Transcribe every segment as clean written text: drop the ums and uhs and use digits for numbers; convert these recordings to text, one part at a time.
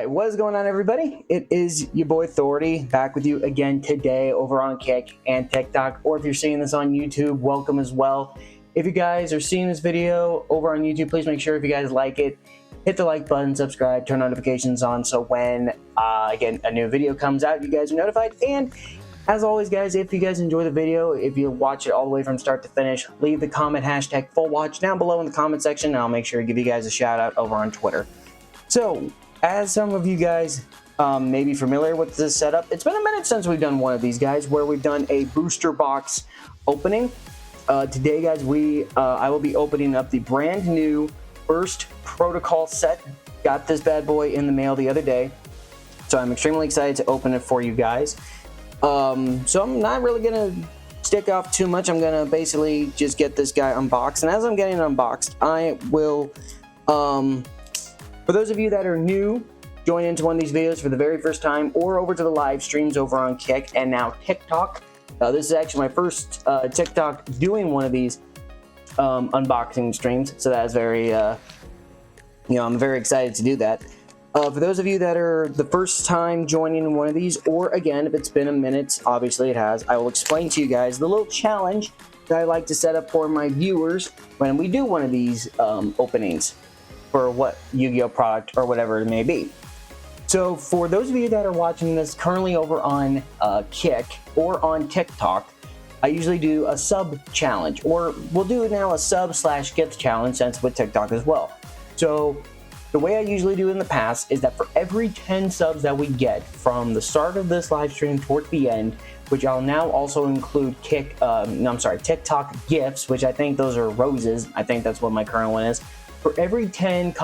Alright, what is going on, everybody? It is your boy Thordy back with you again today over on Kick and TikTok, or if you're seeing this on YouTube, welcome as well. If you guys are seeing this video over on YouTube, please make sure if you guys like it, hit the like button, subscribe, turn notifications on so when again a new video comes out, you guys are notified. And as always, guys, if you guys enjoy the video, if you watch it all the way from start to finish, leave the comment hashtag #FullWatch down below in the comment section, and I'll make sure to give you guys a shout out over on Twitter. So, as some of you guys may be familiar with this setup, it's been a minute since we've done one of these, guys, where we've done a booster box opening. Today, guys, I will be opening up the brand new Burst Protocol set. Got this bad boy in the mail the other day, so I'm extremely excited to open it for you guys. So I'm not really gonna stick off too much. I'm gonna basically just get this guy unboxed, and as I'm getting it unboxed, I will for those of you that are new, join into one of these videos for the very first time, or over to the live streams over on Kick and now TikTok. This is actually my first TikTok doing one of these unboxing streams, so that's very, I'm very excited to do that. For those of you that are the first time joining one of these, or again, if it's been a minute, obviously it has, I will explain to you guys the little challenge that I like to set up for my viewers when we do one of these openings for what Yu-Gi-Oh product or whatever it may be. So for those of you that are watching this currently over on Kick or on TikTok, I usually do a sub challenge, or we'll do now a sub/gift challenge since with TikTok as well. So the way I usually do in the past is that for every 10 subs that we get from the start of this live stream towards the end, which I'll now also include TikTok gifts, which I think those are roses. I think that's what my current one is. For every 10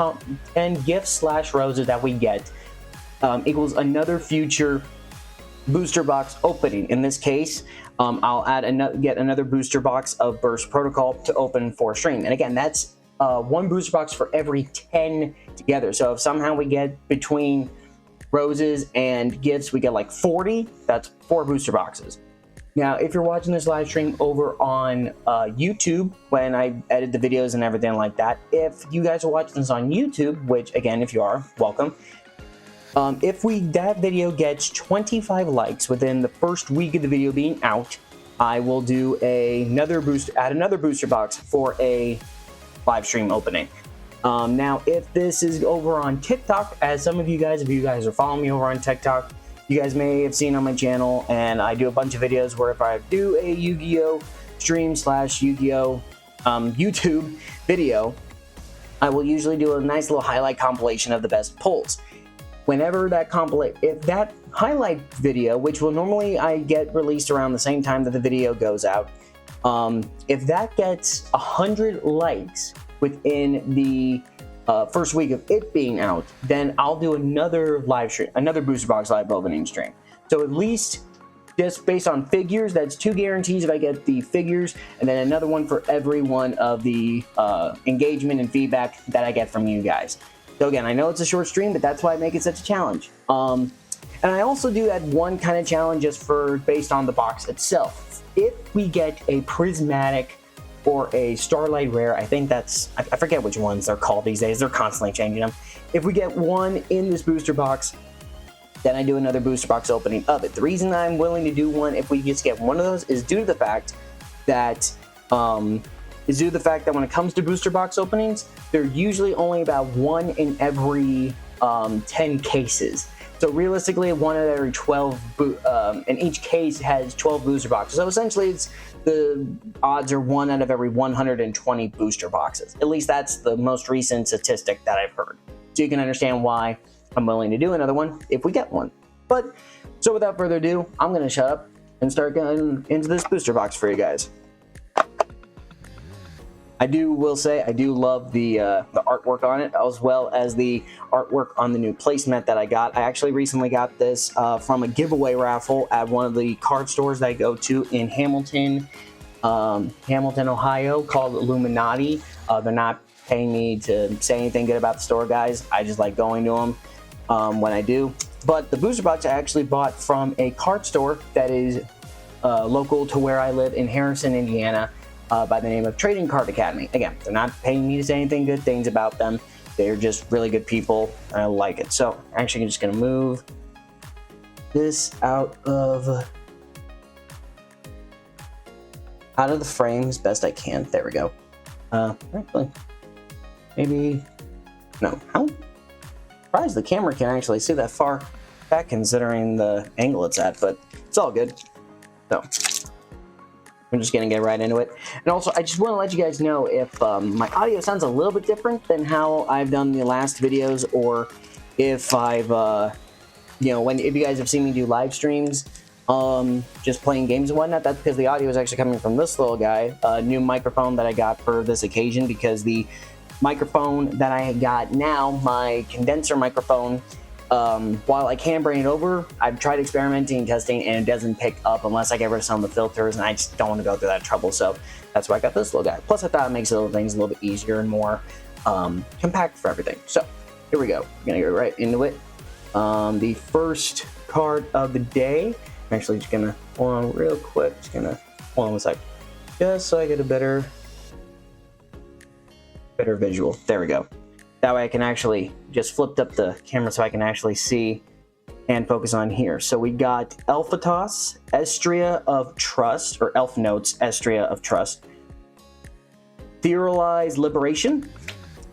gifts/roses that we get, equals another future booster box opening. In this case, I'll get another booster box of Burst Protocol to open for stream. And again, that's one booster box for every 10 together. So if somehow we get between roses and gifts, we get like 40, that's 4 booster boxes. Now, if you're watching this live stream over on YouTube, when I edit the videos and everything like that, if you guys are watching this on YouTube, which again, if you are, welcome. If that video gets 25 likes within the first week of the video being out, I will do another booster box for a live stream opening. Now, if this is over on TikTok, as some of you guys, if you guys are following me over on TikTok, you guys may have seen on my channel, and I do a bunch of videos where if I do a Yu-Gi-Oh stream/Yu-Gi-Oh YouTube video, I will usually do a nice little highlight compilation of the best pulls. Whenever if that highlight video, which will normally I get released around the same time that the video goes out, if that gets 100 likes within the first week of it being out, then I'll do another live stream, another booster box live opening stream. So at least just based on figures, that's 2 guarantees if I get the figures, and then another one for every one of the engagement and feedback that I get from you guys. So again, I know it's a short stream, but that's why I make it such a challenge. And I also do that one kind of challenge just based on the box itself. If we get a prismatic or a Starlight Rare, I think that's, I forget which ones they're called these days, they're constantly changing them. If we get one in this booster box, then I do another booster box opening of it. The reason I'm willing to do one if we just get one of those is due to the fact that when it comes to booster box openings, they're usually only about 1 in every 10 cases. So realistically, 1 out of every 12, and each case has 12 booster boxes. So essentially, the odds are 1 out of every 120 booster boxes. At least that's the most recent statistic that I've heard. So you can understand why I'm willing to do another one if we get one. So without further ado, I'm going to shut up and start going into this booster box for you guys. I will say I do love the artwork on it, as well as the artwork on the new placemat that I got. I actually recently got this from a giveaway raffle at one of the card stores that I go to in Hamilton, Ohio, called Illuminati. They're not paying me to say anything good about the store, guys. I just like going to them when I do. But the booster box I actually bought from a card store that is local to where I live in Harrison, Indiana. By the name of Trading Card Academy. Again, they're not paying me to say anything good things about them, they're just really good people. I like it. So actually I'm just gonna move this out of the frame as best I can. There we go. Actually, maybe no. How surprised the camera can actually see that far back considering the angle it's at, but it's all good. So I'm just gonna get right into it. And also, I just want to let you guys know if my audio sounds a little bit different than how I've done the last videos, or if I've, you know, if you guys have seen me do live streams, just playing games and whatnot. That's because the audio is actually coming from this little guy, a new microphone that I got for this occasion, because the microphone that I got now, my condenser microphone, while I can bring it over, I've tried experimenting and testing, and it doesn't pick up unless I get rid of some of the filters, and I just don't want to go through that trouble. So that's why I got this little guy. Plus, I thought it makes little things a little bit easier and more compact for everything. So here we go. I'm gonna get right into it. The first card of the day. I'm actually just gonna hold on real quick. Just gonna hold on one sec, just so I get a better visual. There we go. That way I can actually just flipped up the camera so I can actually see and focus on here. So we got Elphatos, Estria of Trust, or Elf Notes, Estria of Trust. Theorize Liberation.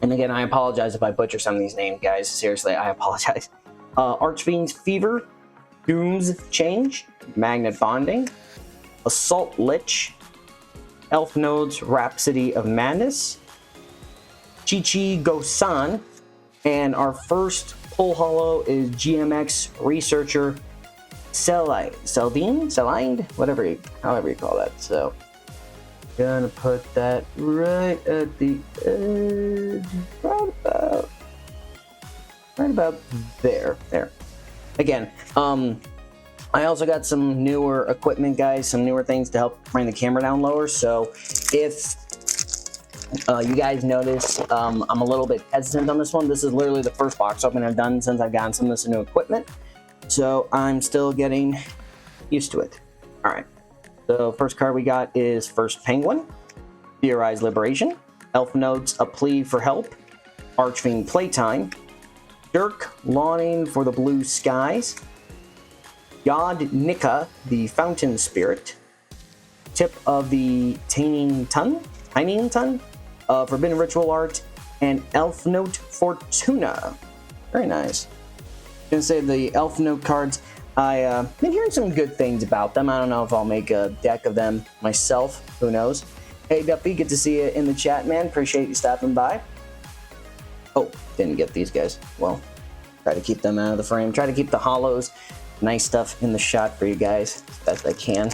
And again, I apologize if I butcher some of these names, guys. Seriously, I apologize. Archfiend's Fever, Doom's Change, Magnet Bonding, Assault Lich, Elf Nodes, Rhapsody of Madness, Yugioh, and our first pull holo is GMX Researcher Celine, however you call that. So gonna put that right at the edge, right about there. Again, I also got some newer equipment, guys, some newer things to help bring the camera down lower. So if you guys notice I'm a little bit hesitant on this one. This is literally the first box opening I've done since I've gotten some of this new equipment. So I'm still getting used to it. All right. So first card we got is First Penguin, Theorize Liberation, Elf Notes, A Plea for Help, Archfiend Playtime, Dirk, Longing for the Blue Skies, Yod Nika, the Fountain Spirit, Tip of the Taining Ton, Forbidden Ritual Art, and Elf Note Fortuna. Very nice. I'm gonna say the Elf Note cards, I've been hearing some good things about them. I don't know if I'll make a deck of them myself. Who knows? Hey Duffy, good to see you in the chat, man. Appreciate you stopping by. Oh, didn't get these guys. Well, try to keep them out of the frame. Try to keep the holos, nice stuff in the shot for you guys as best I can.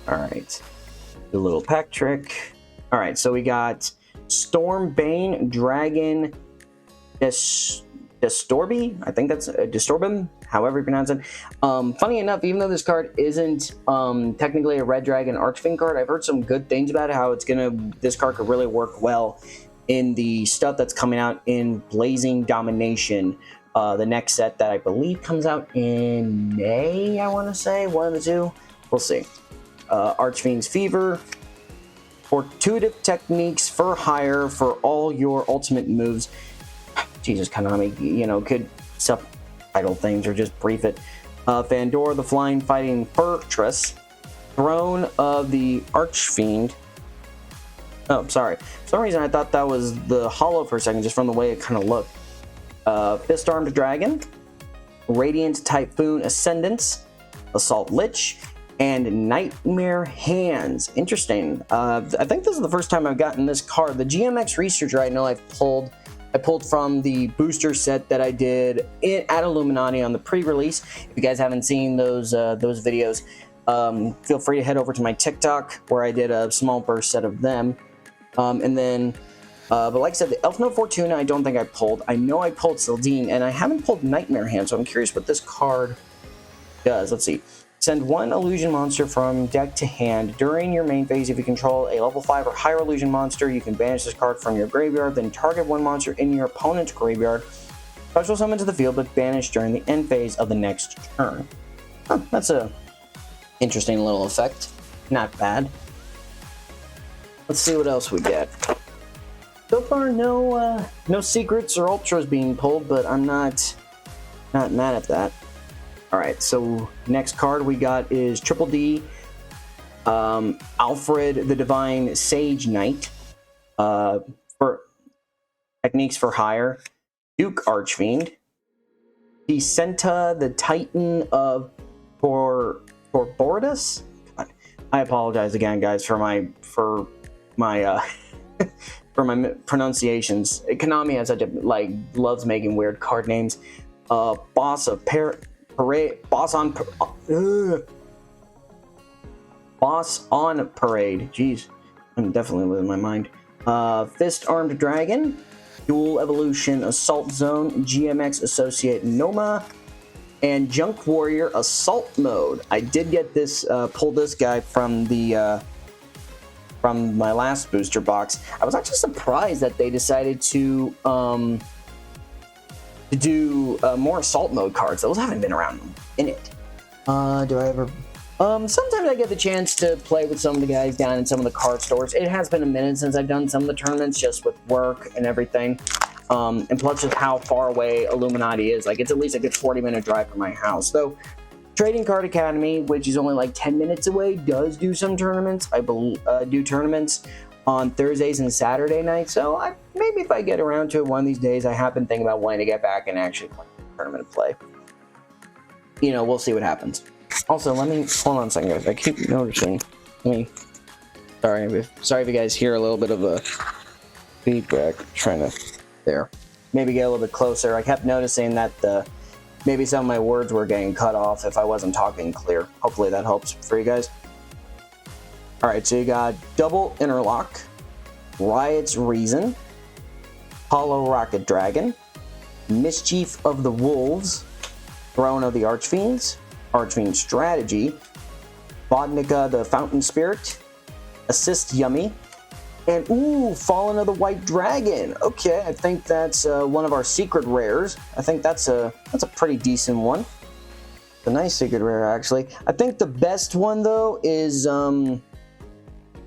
All right, the little pack trick. All right, so we got Stormbane Dragon Distorby. I think that's Distorbim, however you pronounce it. Funny enough, even though this card isn't technically a Red Dragon Archfiend card, I've heard some good things about it, how this card could really work well in the stuff that's coming out in Blazing Domination, the next set that I believe comes out in May, I want to say, one of the two. We'll see. Archfiend's Fever, Fortuitive Techniques for hire for all your ultimate moves. Jesus, Konami, you know, could subtitle things or just brief it. Fandora, the Flying Fighting Fortress, Throne of the Archfiend. Oh, sorry. For some reason, I thought that was the holo for a second, just from the way it kind of looked. Fist-Armed Dragon, Radiant Typhoon Ascendance, Assault Lich, and Nightmare Hands. Interesting. I think this is the first time I've gotten this card. The GMX Researcher, I know I pulled from the booster set that I did at Illuminati on the pre-release. If you guys haven't seen those videos, feel free to head over to my TikTok where I did a small burst set of them. And then, but like I said, the Elf Note Fortuna, I don't think I pulled. I know I pulled Sildine, and I haven't pulled Nightmare Hands, so I'm curious what this card does. Let's see. Send one illusion monster from deck to hand. During your main phase, if you control a level 5 or higher illusion monster, you can banish this card from your graveyard, then target one monster in your opponent's graveyard. Special summon to the field, but banish during the end phase of the next turn. Huh, that's a interesting little effect. Not bad. Let's see what else we get. So far, no secrets or ultras being pulled, but I'm not mad at that. All right, so next card we got is Triple D, Alfred the Divine Sage Knight, for techniques for hire, Duke Archfiend, Decenta the Titan of Torbordas. I apologize again, guys, for my for my pronunciations. Konami has such a loves making weird card names. Boss on Parade. Jeez, I'm definitely losing my mind. Fist Armed Dragon, Dual Evolution Assault Zone, GMX Associate Noma, and Junk Warrior Assault Mode. I did get this, pull this guy from the from my last booster box. I was actually surprised that they decided to do more Assault Mode cards. Those haven't been around in it. Do I ever? Sometimes I get the chance to play with some of the guys down in some of the card stores. It has been a minute since I've done some of the tournaments, just with work and everything. And plus just how far away Illuminati is. Like, it's at least a good 40-minute drive from my house. So, Trading Card Academy, which is only like 10 minutes away, does do some tournaments. I believe do tournaments on Thursdays and Saturday nights. So, maybe if I get around to it one of these days, I have been thinking about wanting to get back and actually play tournament play. You know, we'll see what happens. Also, let me hold on a second, guys. I keep noticing. Sorry if you guys hear a little bit of a feedback. Trying to maybe get a little bit closer. I kept noticing that maybe some of my words were getting cut off if I wasn't talking clear. Hopefully that helps for you guys. All right, so you got Double Interlock, Riot's Reason, Hollow Rocket Dragon, Mischief of the Wolves, Throne of the Archfiends, Archfiend Strategy, Vodnica the Fountain Spirit, Assist Yummy, and Fallen of the White Dragon. Okay, I think that's one of our secret rares. I think that's a pretty decent one. It's a nice secret rare, actually. I think the best one though is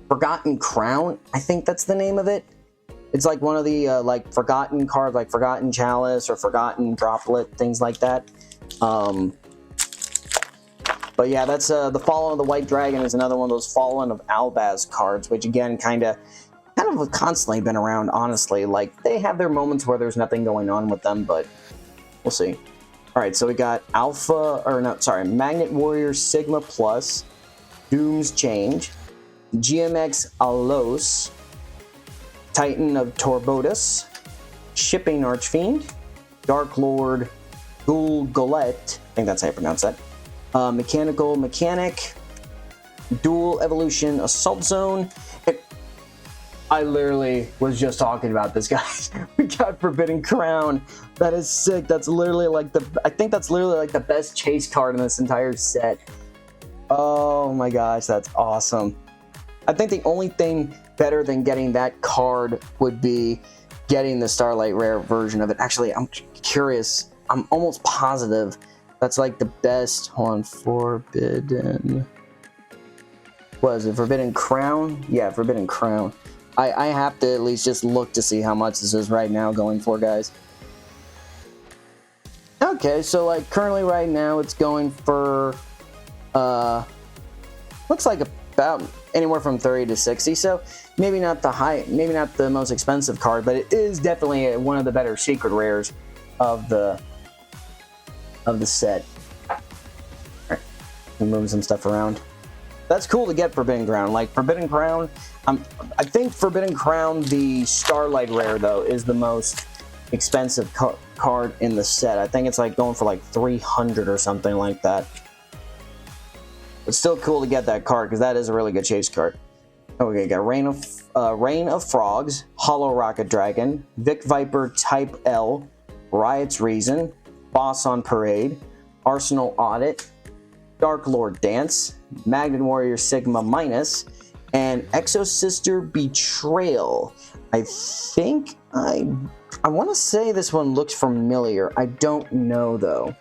Forgotten Crown. I think that's the name of it. It's like one of the like forgotten cards, like Forgotten Chalice or Forgotten Droplet, things like that. But yeah, that's the Fallen of the White Dragon is another one of those Fallen of Albaz cards, which again kind of constantly been around, honestly. Like, they have their moments where there's nothing going on with them, but we'll see. Alright, so we got Magnet Warrior Sigma Plus, Doom's Change, GMX Alos, Titan of Torbotus, Shipping Archfiend, Dark Lord Ghoul Golette, I think that's how you pronounce that, Mechanical Mechanic, Dual Evolution Assault Zone. I literally was just talking about this, guys. We got Forbidden Crown. That is sick. That's literally like I think that's literally like the best chase card in this entire set. Oh my gosh, that's awesome. I think the only thing better than getting that card would be getting the Starlight Rare version of it. Actually, I'm curious. I'm almost positive that's like the best. Hold on, Forbidden. What is it? Forbidden Crown? Yeah, Forbidden Crown. I have to at least just look to see how much this is right now going for, guys. Okay, so like currently right now it's going for looks like about anywhere from 30 to 60. So maybe not the most expensive card, but it is definitely one of the better secret rares of the set. All right, we'll move some stuff around. That's cool to get Forbidden Crown. Like Forbidden Crown, I think Forbidden Crown, the Starlight Rare though, is the most expensive card in the set. I think it's like going for like 300 or something like that. It's still cool to get that card because that is a really good chase card. Okay, got Rain of Frogs, Hollow Rocket Dragon, Vic Viper Type L, Riot's Reason, Boss on Parade, Arsenal Audit, Dark Lord Dance, Magnet Warrior Sigma Minus, and Exosister Betrayal. I think I want to say this one looks familiar. I don't know though.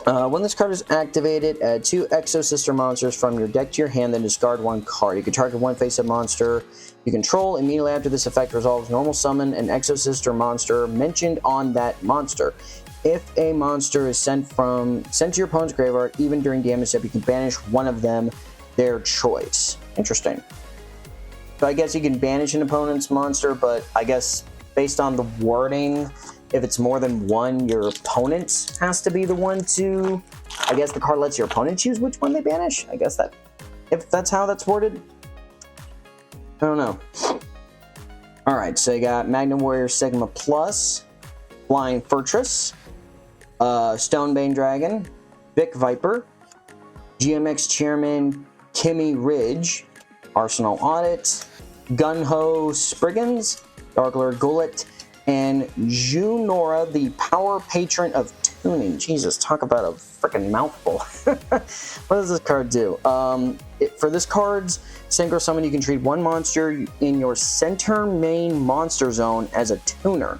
When this card is activated, add 2 Exo Sister monsters from your deck to your hand, then discard 1 card. You can target 1 face-up monster you control. Immediately after this effect resolves, normal summon an Exo Sister monster mentioned on that monster. If a monster is sent to your opponent's graveyard, even during damage step, you can banish one of them, their choice. Interesting. So I guess you can banish an opponent's monster, but I guess based on the wording, if it's more than one, your opponent has to be the one to... I guess the card lets your opponent choose which one they banish. I guess that... if that's how that's worded. I don't know. Alright, so you got Magnum Warrior Sigma Plus, Flying Fortress, Stonebane Dragon, Vic Viper, GMX Chairman Kimmy Ridge, Arsenal Audit, Gunho Spriggans, Darklord Gullet, and Junora, the Power Patron of Tuning. Jesus, talk about a freaking mouthful. What does this card do? For this card's Synchro Summon, you can treat 1 monster in your center main monster zone as a tuner.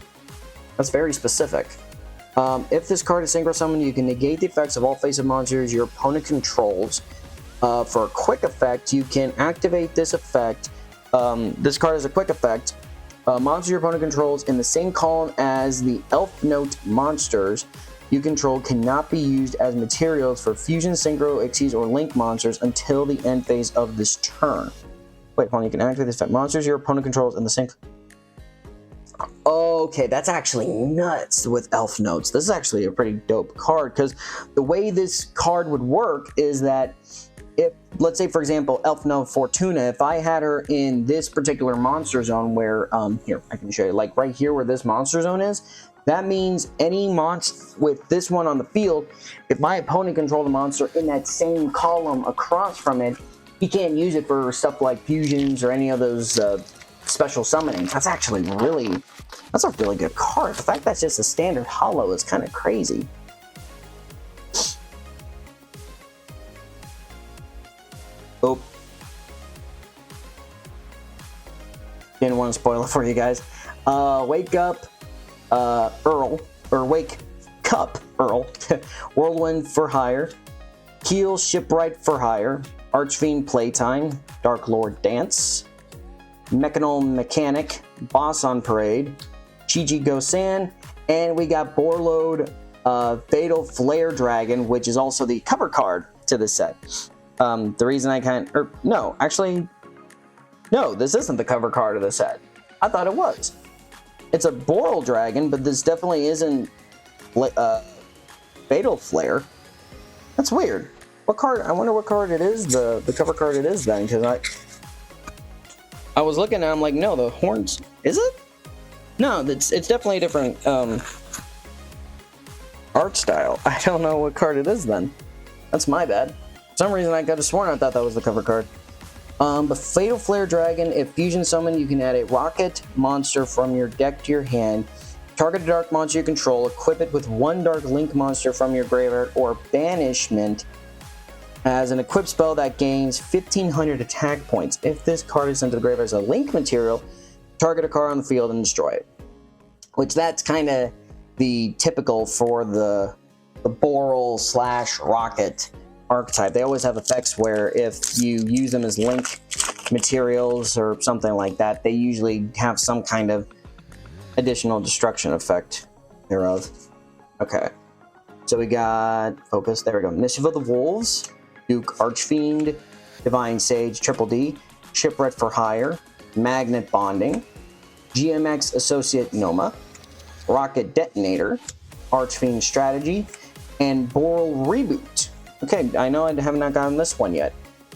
That's very specific. If this card is Synchro Summon, you can negate the effects of all face-up monsters your opponent controls. For a quick effect, you can activate this effect. This card is a quick effect. Monsters your opponent controls in the same column as the Elf Note monsters you control cannot be used as materials for Fusion, Synchro, Xyz, or Link monsters until the end phase of this turn. Wait, hold on, you can activate this effect. Monsters your opponent controls in the same... Okay, that's actually nuts with Elf Notes. This is actually a pretty dope card, because the way this card would work is that if, let's say, for example, Elf Note Fortuna, if I had her in this particular monster zone where, here, I can show you, like right here where this monster zone is, that means any monster with this one on the field, if my opponent controlled a monster in that same column across from it, he can't use it for stuff like fusions or any of those special summonings. That's actually really, that's a really good card. The fact that's just a standard holo is kind of crazy. Oh. Didn't want to spoil it for you guys. Wake Up, Earl, or Wake Cup Earl, Whirlwind for Hire, Keel Shipwright for Hire, Archfiend Playtime, Dark Lord Dance, Mechanal Mechanic, Boss on Parade, Chiji Gosan, and we got Borlode Fatal Flare Dragon, which is also the cover card to this set. The reason I can't, or no, actually, no, this isn't the cover card of the set. I thought it was. It's a Boral Dragon, but this definitely isn't Fatal Flare. That's weird. What card? I wonder what card it is. The cover card it is then, because I was looking and I'm like, no, the horns. Is it? No, it's definitely a different art style. I don't know what card it is then. That's my bad. For some reason I could have sworn I thought that was the cover card. But Fatal Flare Dragon, if Fusion Summon, you can add a Rocket monster from your deck to your hand. Target a dark monster you control, equip it with 1 Dark Link monster from your graveyard or banishment as an equipped spell that gains 1500 attack points. If this card is sent to the graveyard as a Link material, target a card on the field and destroy it. Which that's kind of the typical for the Boral / Rocket archetype. They always have effects where if you use them as Link materials or something like that, they usually have some kind of additional destruction effect thereof. Okay, so we got focus. There we go. Mischief of the Wolves, Duke Archfiend, Divine Sage, Triple D, Shipwreck for Hire, Magnet Bonding, GMX Associate Noma, Rocket Detonator, Archfiend Strategy, and Boral Reboot. Okay, I know I have not gotten this one yet.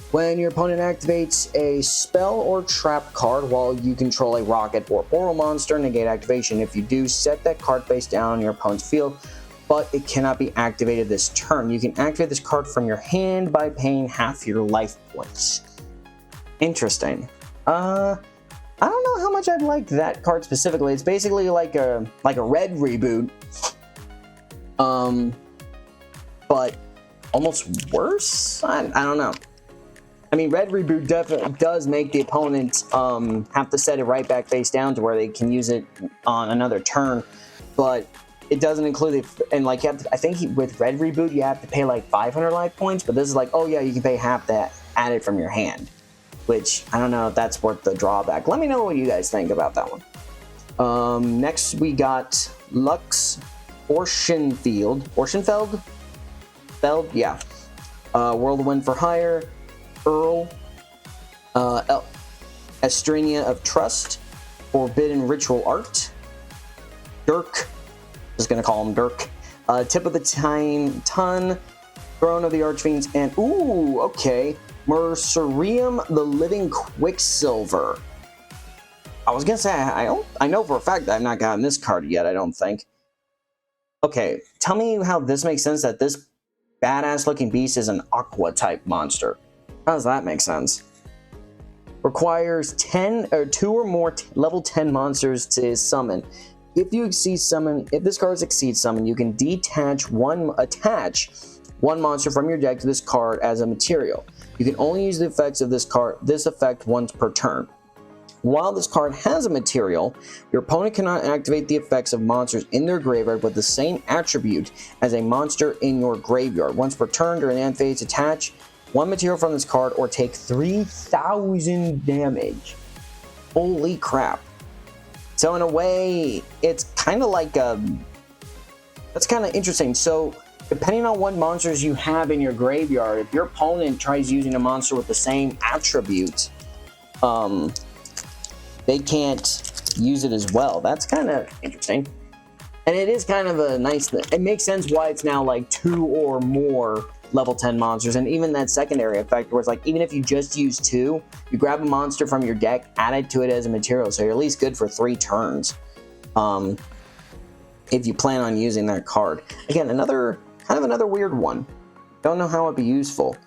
When your opponent activates a spell or trap card while you control a Rocket or Boral monster, negate activation. If you do, set that card face down on your opponent's field, but it cannot be activated this turn. You can activate this card from your hand by paying half your life points. Interesting. I don't know how much I'd like that card specifically. It's basically like a red reboot. But almost worse? I don't know. I mean, red reboot definitely does make the opponent have to set it right back face down to where they can use it on another turn. But it doesn't include it, and like you have to, I think with Red Reboot you have to pay like 500 life points, but this is like, oh yeah, you can pay half that added from your hand, which I don't know if that's worth the drawback. Let me know what you guys think about that one. Next we got Lux Orshenfeld, yeah. Whirlwind for Hire, Earl, Estrenia of Trust, Forbidden Ritual Art, Dirk, just gonna call him Dirk, Tip of the Ton, Throne of the Archfiends, and ooh, okay, Mercurium the Living Quicksilver. I was gonna say, I know for a fact that I've not gotten this card yet, I don't think. Okay, tell me how this makes sense that this badass looking beast is an aqua type monster. How does that make sense? Requires 2 or more level 10 monsters to summon. If this card exceeds summon, you can attach one monster from your deck to this card as a material. You can only use the effects of this effect once per turn. While this card has a material, your opponent cannot activate the effects of monsters in their graveyard with the same attribute as a monster in your graveyard. Once per turn during the end phase, attach one material from this card or take 3,000 damage. Holy crap. So in a way, it's kind of like that's kind of interesting. So depending on what monsters you have in your graveyard, if your opponent tries using a monster with the same attribute, they can't use it as well. That's kind of interesting. And it is kind of a nice thing. It makes sense why it's now like 2 or more level 10 monsters. And even that secondary effect where it's like, even if you just use 2, you grab a monster from your deck, add it to it as a material. So you're at least good for 3 turns. If you plan on using that card. Again, another weird one. Don't know how it'd be useful.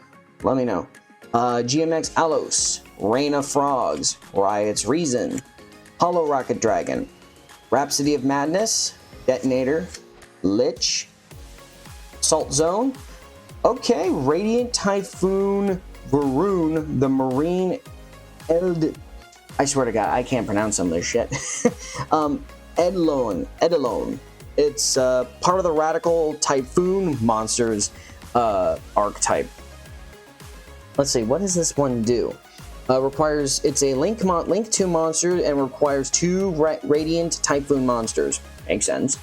Let me know. GMX Alos, Rain of Frogs, Riot's Reason, Hollow Rocket Dragon, Rhapsody of Madness, Detonator, Lich, Salt Zone, okay, Radiant Typhoon, Varun, the Marine I swear to God, I can't pronounce some of this shit. Eidolon. It's part of the Radical Typhoon Monsters archetype. Let's see, what does this one do? It's a Link 2 monster and requires 2 Radiant Typhoon monsters. Makes sense.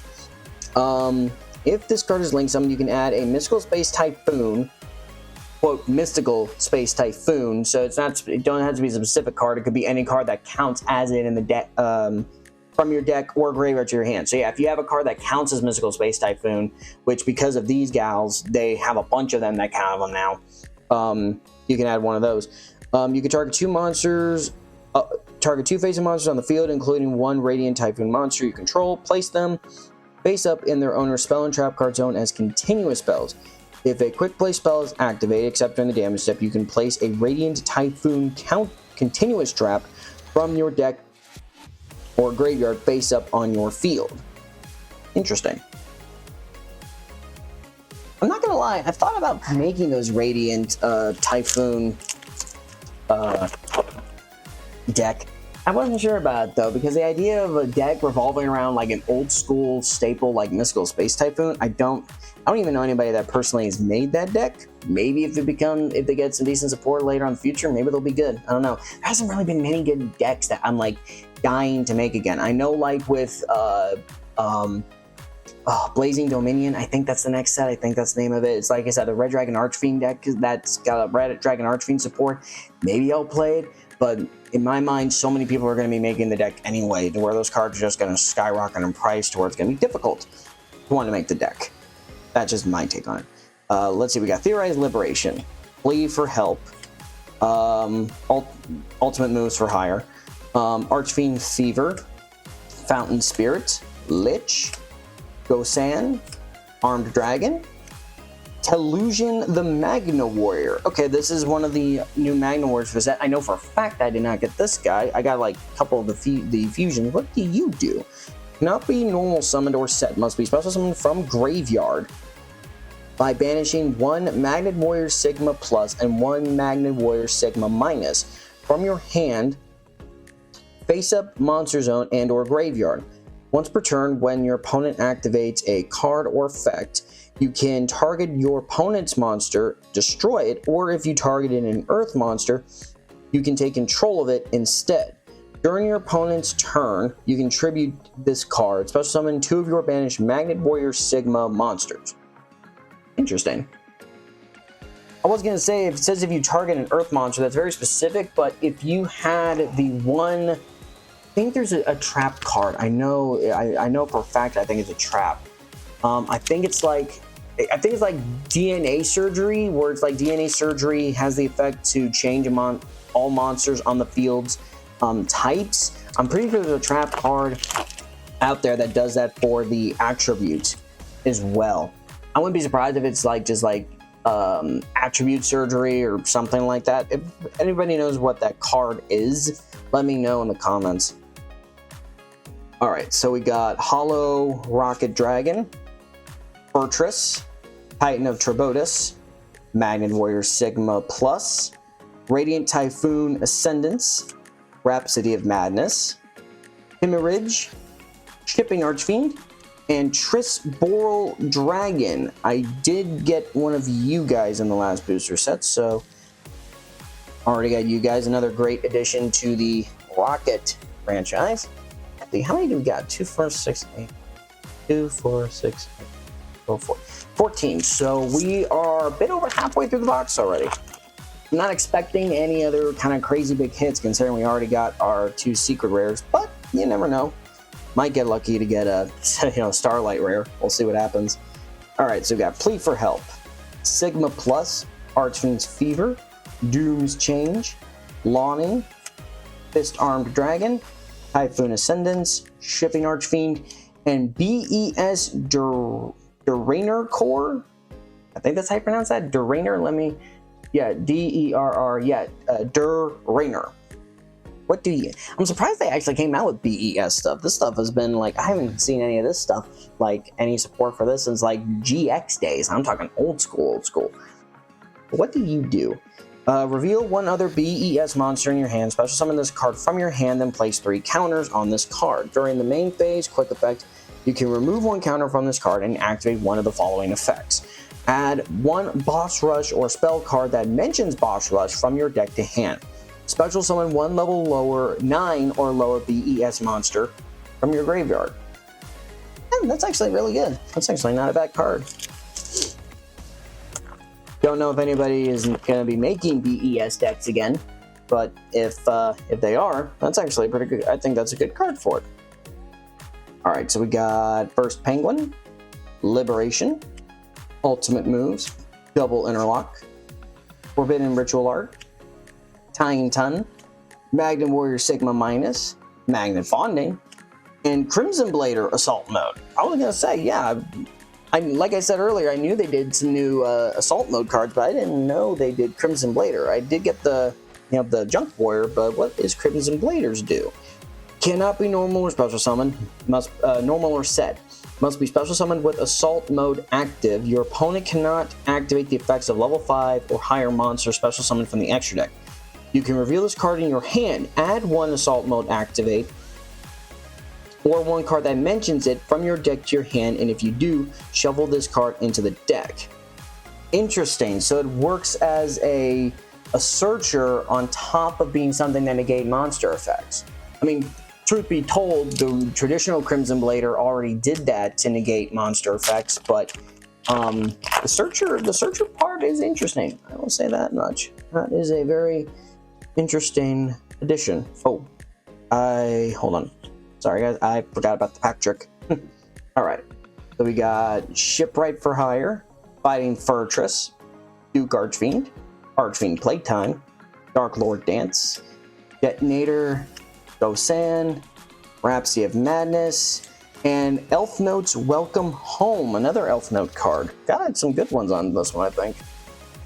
If this card is Link summoned, you can add a Mystical Space Typhoon, quote, Mystical Space Typhoon, so it don't have to be a specific card, it could be any card that counts as it in the deck, from your deck or graveyard to your hand. So yeah, if you have a card that counts as Mystical Space Typhoon, which because of these gals, they have a bunch of them that count them now, you can add one of those. You can target 2 monsters, target 2 facing monsters on the field, including 1 Radiant Typhoon monster you control. Place them face up in their owner's spell and trap card zone as continuous spells. If a quick play spell is activated, except during the damage step, you can place a Radiant Typhoon continuous trap from your deck or graveyard face up on your field. Interesting. I'm not gonna lie, I've thought about making those Radiant Typhoon deck. I wasn't sure about it though, because the idea of a deck revolving around like an old school staple like Mystical Space Typhoon, I don't even know anybody that personally has made that deck. Maybe if they get some decent support later on in the future, maybe they'll be good. I don't know. There hasn't really been many good decks that I'm like dying to make again. I know like with Blazing Dominion, I think that's the next set. I think that's the name of it. It's like I said, the Red Dragon Archfiend deck that's got a Red Dragon Archfiend support. Maybe I'll play it, but in my mind, so many people are going to be making the deck anyway, to where those cards are just going to skyrocket in price to where it's going to be difficult to want to make the deck. That's just my take on it. Let's see, we got Theorized Liberation, Plea for Help, Ultimate Moves for Hire, Archfiend Fever, Fountain Spirit, Lich, Gosan, Armed Dragon, Tellusion the Magna Warrior. Okay, this is one of the new Magna Warriors for set. I know for a fact I did not get this guy. I got like a couple of the fusions. What do you do? Cannot be normal summoned or set. Must be special summoned from graveyard by banishing 1 Magnet Warrior Sigma Plus and 1 Magnet Warrior Sigma Minus from your hand, face up, monster zone, and or graveyard. Once per turn, when your opponent activates a card or effect, you can target your opponent's monster, destroy it, or if you targeted an earth monster, you can take control of it instead. During your opponent's turn, you can tribute this card, special summon 2 of your banished Magnet Warrior Sigma monsters. Interesting. I was going to say, if it says if you target an earth monster, that's very specific, but if you had the one, I think there's a trap card. I know for a fact I think it's a trap. I think it's like DNA surgery, where it's like DNA surgery has the effect to change all monsters on the field's types. I'm pretty sure there's a trap card out there that does that for the attribute as well. I wouldn't be surprised if it's like just like attribute surgery or something like that. If anybody knows what that card is, let me know in the comments. Alright, so we got Hollow Rocket Dragon, Fortress, Titan of Turbotus, Magnet Warrior Sigma Plus, Radiant Typhoon Ascendance, Rhapsody of Madness, Hemorrhage, Shipping Archfiend, and Triss Boral Dragon. I did get one of you guys in the last booster set, so already got you guys. Another great addition to the Rocket franchise. How many do we got? 2, 4, 6, 8. 2, 4, 6, 8. 14. So we are a bit over halfway through the box already. I'm not expecting any other kind of crazy big hits, considering we already got our 2 secret rares, but you never know. Might get lucky to get a Starlight rare. We'll see what happens. Alright, so we got Plea for Help, Sigma Plus, Archfiend's Fever, Doom's Change, Lawning, Fist Armed Dragon, Typhoon Ascendance, Shipping Archfiend, and BES Durainer Core. I think that's how you pronounce that. Durainer. DERR. Yeah, Durainer. What do you? I'm surprised they actually came out with BES stuff. This stuff has been like, I haven't seen any of this stuff, like any support for this since like GX days. I'm talking old school. What do you do? Reveal one other BES monster in your hand, special summon this card from your hand, then place 3 counters on this card. During the main phase, quick effect, you can remove 1 counter from this card and activate one of the following effects. Add 1 Boss Rush or spell card that mentions Boss Rush from your deck to hand. Special summon 1 level lower, 9 or lower BES monster from your graveyard. And that's actually really good. That's actually not a bad card. Don't know if anybody is going to be making BES decks again, but if they are, that's actually pretty good. I think that's a good card for it. Alright, so we got first Penguin, Liberation, Ultimate Moves, Double Interlock, Forbidden Ritual Art, Tying Ton, Magnet Warrior Sigma Minus, Magnet Bonding, and Crimson Blader Assault Mode. I was going to say, yeah, like I said earlier, I knew they did some new Assault Mode cards, but I didn't know they did Crimson Blader. I did get the Junk Warrior, but what does Crimson Bladers do? Cannot be normal or special summon. Must normal or set. Must be special summoned with Assault Mode active. Your opponent cannot activate the effects of level 5 or higher monster special summon from the extra deck. You can reveal this card in your hand, add 1 Assault Mode activate, or 1 card that mentions it from your deck to your hand, and if you do, shuffle this card into the deck. Interesting. So it works as a searcher on top of being something that negates monster effects. I mean, truth be told, the traditional Crimson Blader already did that to negate monster effects, but the searcher part is interesting. I will say that much. That is a very interesting addition. Oh, hold on. Sorry guys, I forgot about the pack trick. Alright, so we got Shipwright for Hire, Fighting Fortress, Duke Archfiend, Archfiend Playtime, Dark Lord Dance, Detonator, Dosan, Rhapsody of Madness, and Elf Note's Welcome Home, another Elf Note card. Got some good ones on this one, I think.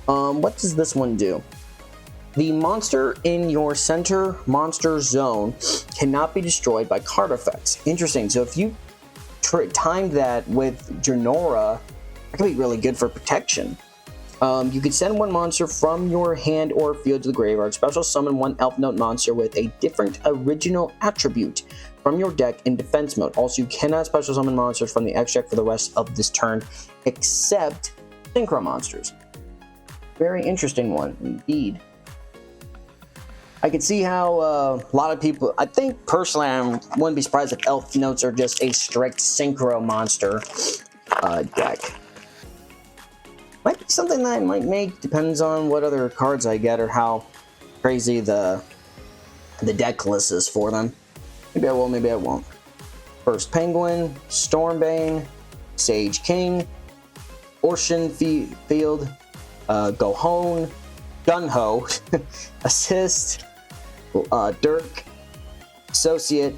What does this one do? The monster in your center monster zone cannot be destroyed by card effects. Interesting. So if you timed that with Janora, that could be really good for protection. You could send 1 monster from your hand or field to the graveyard. Special summon 1 Elf Note monster with a different original attribute from your deck in defense mode. Also, you cannot special summon monsters from the X deck for the rest of this turn, except synchro monsters. Very interesting one, indeed. I can see how a lot of people, I think personally, I wouldn't be surprised if Elf Notes are just a strict synchro monster deck. Might be something that I might make, depends on what other cards I get or how crazy the deck list is for them. Maybe I will, maybe I won't. First Penguin, Stormbane, Sage King, Ocean Field, Gohone, Gun-Ho, Assist, Dirk, Associate,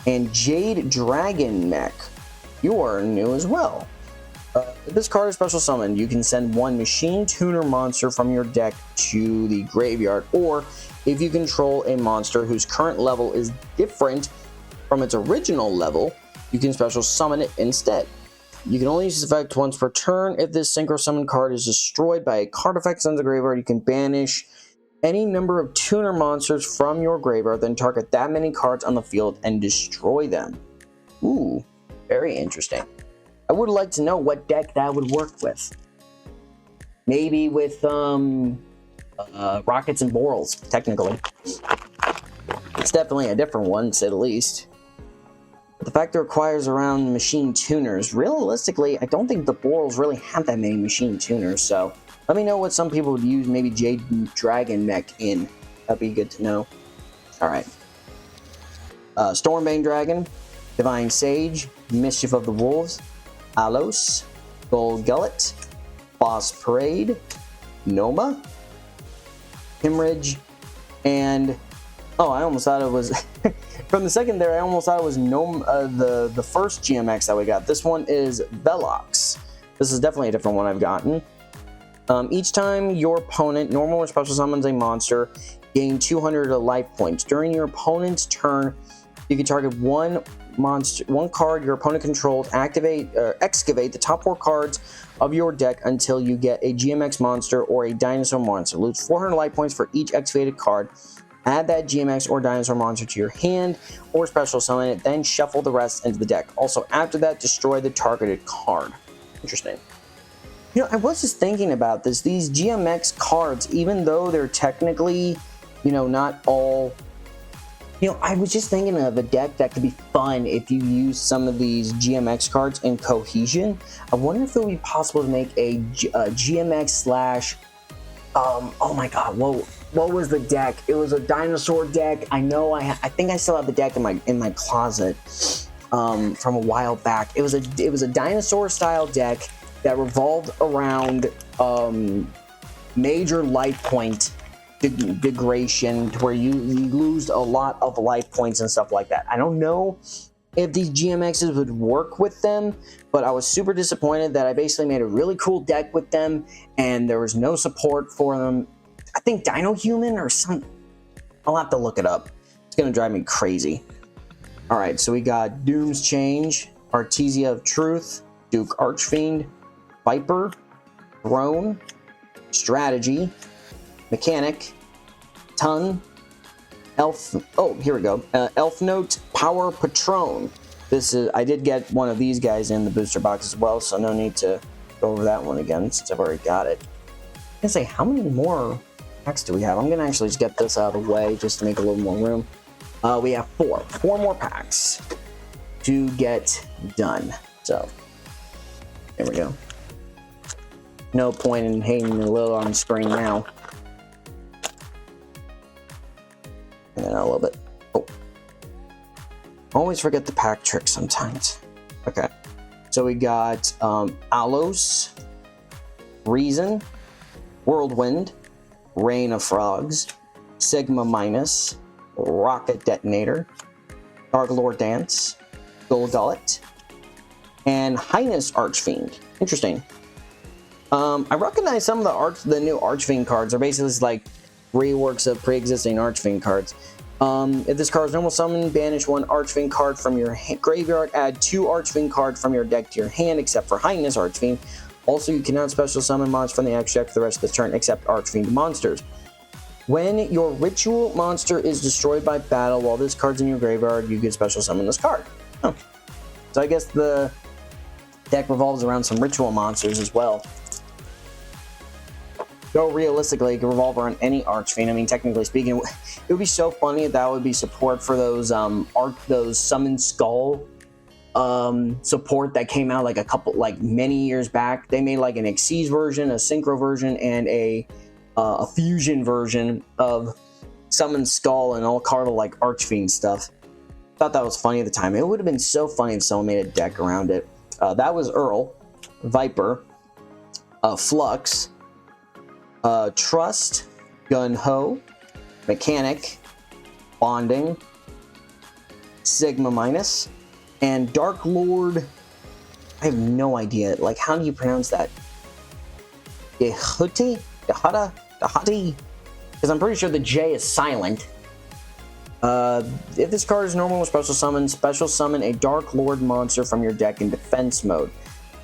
and Jade Dragon Mech. You are new as well. This card is special summoned. You can send one Machine Tuner monster from your deck to the graveyard, or if you control a monster whose current level is different from its original level, you can special summon it instead. You can only use this effect once per turn. If this synchro summon card is destroyed by a card effect sent to the graveyard, you can banish any number of tuner monsters from your graveyard, then target that many cards on the field and destroy them. Ooh, very interesting. I would like to know what deck that would work with. Maybe with Rockets and Borals, technically. It's definitely a different one, to say the least. But the fact it requires around machine tuners, realistically, I don't think the Borals really have that many machine tuners, so let me know what some people would use maybe Jade Dragon Mech in. That'd be good to know. Alright. Stormbane Dragon, Divine Sage, Mischief of the Wolves, Alos, Gold Gullet, Boss Parade, Noma, Hemorrhage, and oh, I almost thought it was from the second there. I almost thought it was Noma, the first GMX that we got. This one is Velox. This is definitely a different one I've gotten. Each time your opponent normal or special summons a monster, gain 200 life points. During your opponent's turn, you can target one card your opponent controls, excavate the top 4 cards of your deck until you get a GMX monster or a dinosaur monster. Lose 400 life points for each excavated card. Add that GMX or dinosaur monster to your hand or special summon it, then shuffle the rest into the deck. Also, after that, destroy the targeted card. Interesting. You know, I was just thinking about this. These GMX cards, even though they're technically, you know, not all... You know, I was just thinking of a deck that could be fun if you use some of these GMX cards in Cohesion. I wonder if it would be possible to make a GMX slash... oh my god, what was the deck? It was a dinosaur deck. I know I think I still have the deck in my closet from a while back. It was a dinosaur style deck that revolved around major life point degradation, to where you lose a lot of life points and stuff like that. I don't know if these GMXs would work with them, but I was super disappointed that I basically made a really cool deck with them and there was no support for them. I think Dino Human or something. I'll have to look it up. It's gonna drive me crazy. All right, so we got Doom's Change, Artesia of Truth, Duke Archfiend, Viper, Throne, Strategy, Mechanic, Ton, Elf. Oh, here we go. Elf Note, Power Patron. This is. I did get one of these guys in the booster box as well, so no need to go over that one again since I've already got it. I can say, how many more packs do we have? I'm gonna actually just get this out of the way just to make a little more room. We have four more packs to get done. So there we go. No point in hanging the lid on the screen now. And then a little bit. Oh, always forget the pack trick sometimes. Okay, so we got Alos, Reason, Whirlwind, Rain of Frogs, Sigma Minus, Rocket Detonator, Dark Lord Dance, Gold Gullet, and Highness Archfiend. Interesting. I recognize some of the new Archfiend cards are basically like reworks of pre-existing Archfiend cards. If this card is normal summon, banish one Archfiend card from your graveyard, add 2 Archfiend cards from your deck to your hand, except for Highness Archfiend. Also, you cannot special summon monsters from the X deck for the rest of the turn, except Archfiend monsters. When your ritual monster is destroyed by battle while this card's in your graveyard, you can special summon this card. Oh. So I guess the deck revolves around some ritual monsters as well. Though realistically, it can revolve around any Archfiend. I mean, technically speaking, it would be so funny if that would be support for those Summon Skull support that came out like many years back. They made like an Xyz version, a Synchro version, and a fusion version of Summon Skull and all kind of like Archfiend stuff. Thought that was funny at the time. It would have been so funny if someone made a deck around it. That was Earl, Viper, Flux, Trust, Gun-Ho, Mechanic, Bonding, Sigma Minus, and Dark Lord. I have no idea. Like, how do you pronounce that? Yehuti? Yahada? Dahati? Because I'm pretty sure the J is silent. If this card is normal with special summon a Dark Lord monster from your deck in defense mode.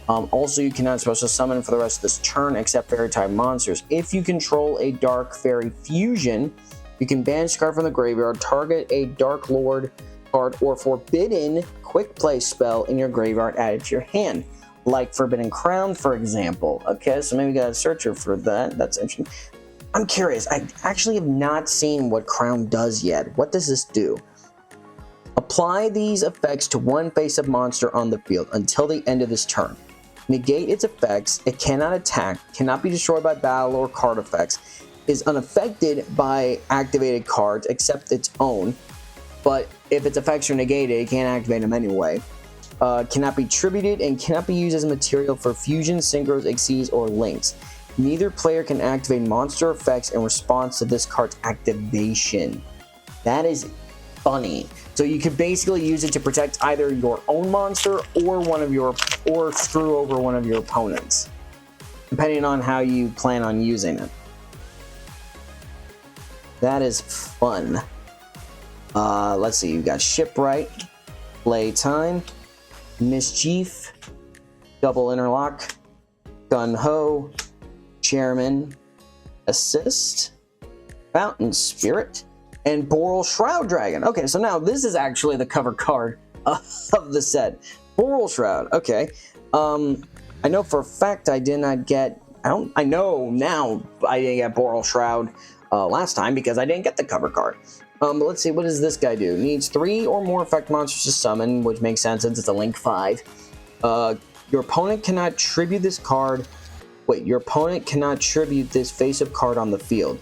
Also, you cannot special summon for the rest of this turn except fairy type monsters. If you control a Dark Fairy fusion, you can banish card from the graveyard, target a Dark Lord card or forbidden quick play spell in your graveyard added to your hand, like Forbidden Crown, for example. Okay, so maybe we got a searcher for that. That's interesting. I'm curious. I actually have not seen what Crown does yet. What does this do? Apply these effects to one face-up monster on the field until the end of this turn. Negate its effects. It cannot attack, cannot be destroyed by battle or card effects, is unaffected by activated cards except its own, but if its effects are negated, it can't activate them anyway. Cannot be tributed and cannot be used as material for fusions, synchros, Xyz, or links. Neither player can activate monster effects in response to this card's activation. That is funny. So you could basically use it to protect either your own monster or screw over one of your opponents, depending on how you plan on using it. That is fun. Let's see, you got Shipwright, Playtime, Mischief, Double Interlock, Gun-Ho, Chairman, Assist, Fountain Spirit, and Boral Shroud Dragon. Okay, so now this is actually the cover card of the set. Boral Shroud, okay. I know for a fact I did not get, I know now I didn't get Boral Shroud last time because I didn't get the cover card. But let's see, what does this guy do? Needs 3 or more effect monsters to summon, which makes sense since it's a Link 5. Your opponent cannot tribute this card. Wait, your opponent cannot tribute this face-up card on the field.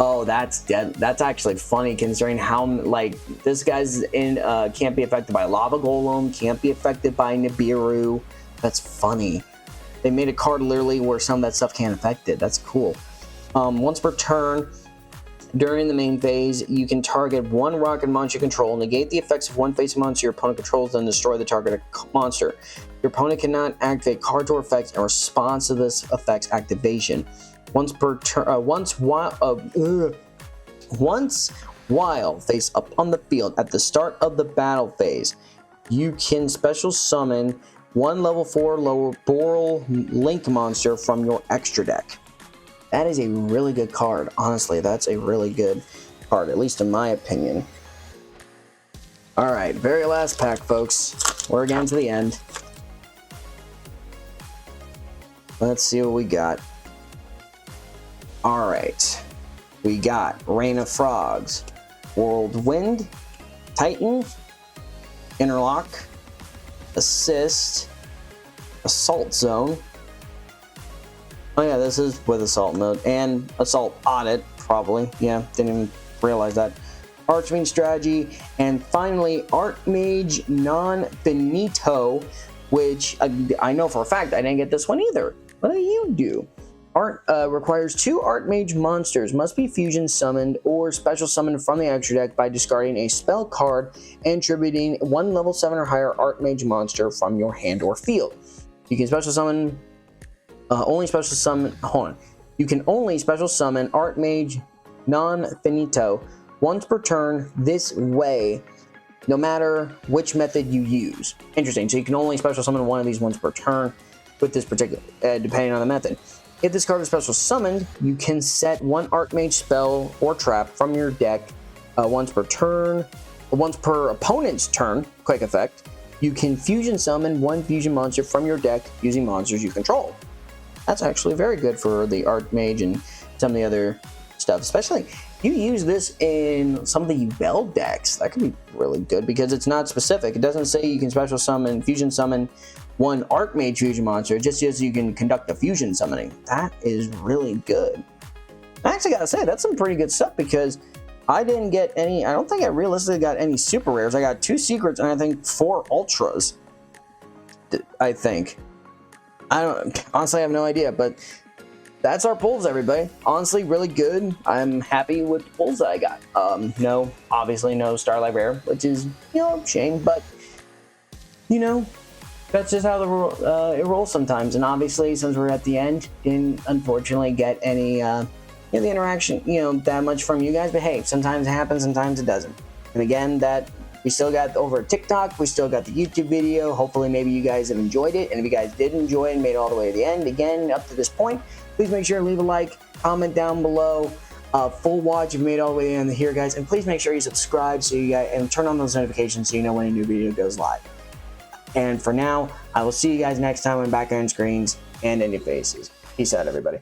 Oh, that's dead. That's actually funny considering how, like, this guy's in, can't be affected by Lava Golem, can't be affected by Nibiru. That's funny. They made a card literally where some of that stuff can't affect it. That's cool. Once per turn, during the main phase, you can target one rocket monster you control, negate the effects of one face monster your opponent controls, then destroy the targeted monster. Your opponent cannot activate cards or effects in response to this effect's activation. Once while face up on the field at the start of the battle phase, you can special summon one level 4 lower Boral Link monster from your extra deck. That is a really good card. Honestly, that's a really good card, at least in my opinion. Alright, very last pack, folks. We're getting to the end. Let's see what we got. Alright. We got Rain of Frogs, Whirlwind, Titan, Interlock, Assist, Assault Zone. Oh yeah, this is with Assault mode, and Assault Audit, probably. Yeah, didn't even realize that. Archfiend Strategy, and finally, Archmage Non-Finito, which I know for a fact I didn't get this one either. What do you do? Art requires 2 Archmage monsters, must be fusion summoned or special summoned from the extra deck by discarding a spell card and tributing 1 level 7 or higher Archmage monster from your hand or field. You can special summon You can only special summon Archmage Non-Finito once per turn this way, no matter which method you use. Interesting. So you can only special summon one of these once per turn with this particular, depending on the method. If this card is special summoned, you can set one Archmage spell or trap from your deck once per turn, once per opponent's turn, quick effect. You can fusion summon one fusion monster from your deck using monsters you control. That's actually very good for the Archmage and some of the other stuff, especially you use this in some of the yugioh decks. That could be really good because it's not specific. It doesn't say you can special summon, fusion summon one Archmage fusion monster. It just says you can conduct a fusion summoning. That is really good. I actually gotta say, that's some pretty good stuff because I didn't get any, I don't think I realistically got any super rares. I got 2 secrets and I think 4 ultras. I think. Honestly, I have no idea, but that's our pulls, everybody. Honestly, really good. I'm happy with the pulls that I got. Obviously no Starlight Rare, which is, a shame, but, that's just how it rolls sometimes. And obviously, since we're at the end, didn't unfortunately get any, the interaction, that much from you guys. But hey, sometimes it happens, sometimes it doesn't. And again, we still got over TikTok, we still got the YouTube video. Hopefully, maybe you guys have enjoyed it. And if you guys did enjoy it and made it all the way to the end, again, up to this point, please make sure to leave a like, comment down below. Full watch if you made it all the way in here, guys. And please make sure you subscribe and turn on those notifications so you know when a new video goes live. And for now, I will see you guys next time on Back Iron Screens and Indie Faces. Peace out, everybody.